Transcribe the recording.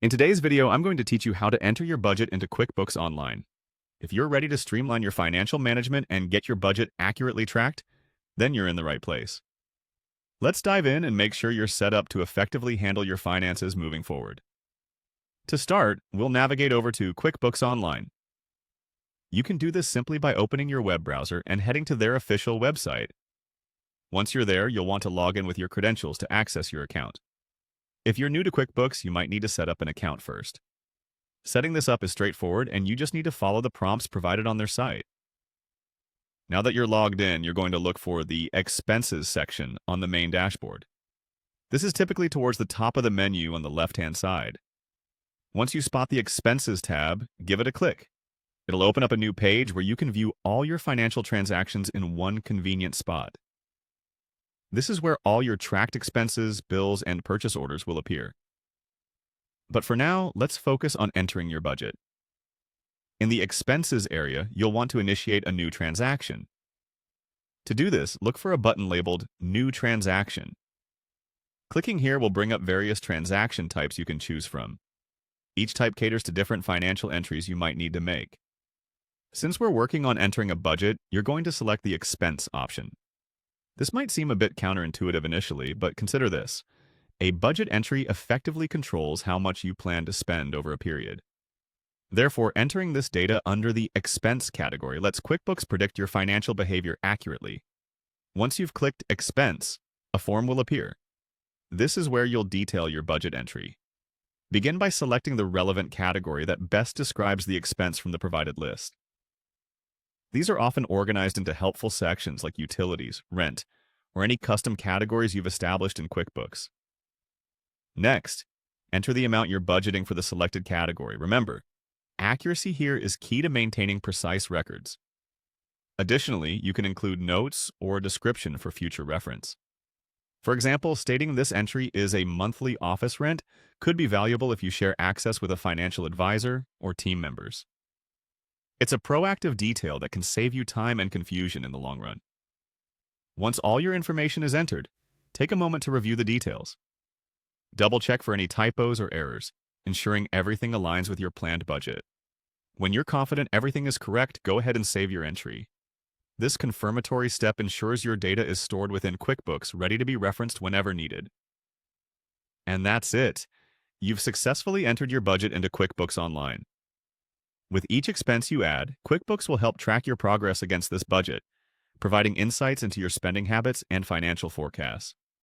In today's video, I'm going to teach you how to enter your budget into QuickBooks Online. If you're ready to streamline your financial management and get your budget accurately tracked, then you're in the right place. Let's dive in and make sure you're set up to effectively handle your finances moving forward. To start, we'll navigate over to QuickBooks Online. You can do this simply by opening your web browser and heading to their official website. Once you're there, you'll want to log in with your credentials to access your account. If you're new to QuickBooks, you might need to set up an account first. Setting this up is straightforward, and you just need to follow the prompts provided on their site. Now that you're logged in, you're going to look for the Expenses section on the main dashboard. This is typically towards the top of the menu on the left-hand side. Once you spot the Expenses tab, give it a click. It'll open up a new page where you can view all your financial transactions in one convenient spot. This is where all your tracked expenses, bills, and purchase orders will appear. But for now, let's focus on entering your budget. In the Expenses area, you'll want to initiate a new transaction. To do this, look for a button labeled New Transaction. Clicking here will bring up various transaction types you can choose from. Each type caters to different financial entries you might need to make. Since we're working on entering a budget, you're going to select the Expense option. This might seem a bit counterintuitive initially, but consider this. A budget entry effectively controls how much you plan to spend over a period. Therefore, entering this data under the Expense category lets QuickBooks predict your financial behavior accurately. Once you've clicked Expense, a form will appear. This is where you'll detail your budget entry. Begin by selecting the relevant category that best describes the expense from the provided list. These are often organized into helpful sections like utilities, rent, or any custom categories you've established in QuickBooks. Next, enter the amount you're budgeting for the selected category. Remember, accuracy here is key to maintaining precise records. Additionally, you can include notes or a description for future reference. For example, stating this entry is a monthly office rent could be valuable if you share access with a financial advisor or team members. It's a proactive detail that can save you time and confusion in the long run. Once all your information is entered, take a moment to review the details. Double-check for any typos or errors, ensuring everything aligns with your planned budget. When you're confident everything is correct, go ahead and save your entry. This confirmatory step ensures your data is stored within QuickBooks, ready to be referenced whenever needed. And that's it. You've successfully entered your budget into QuickBooks Online. With each expense you add, QuickBooks will help track your progress against this budget, providing insights into your spending habits and financial forecasts.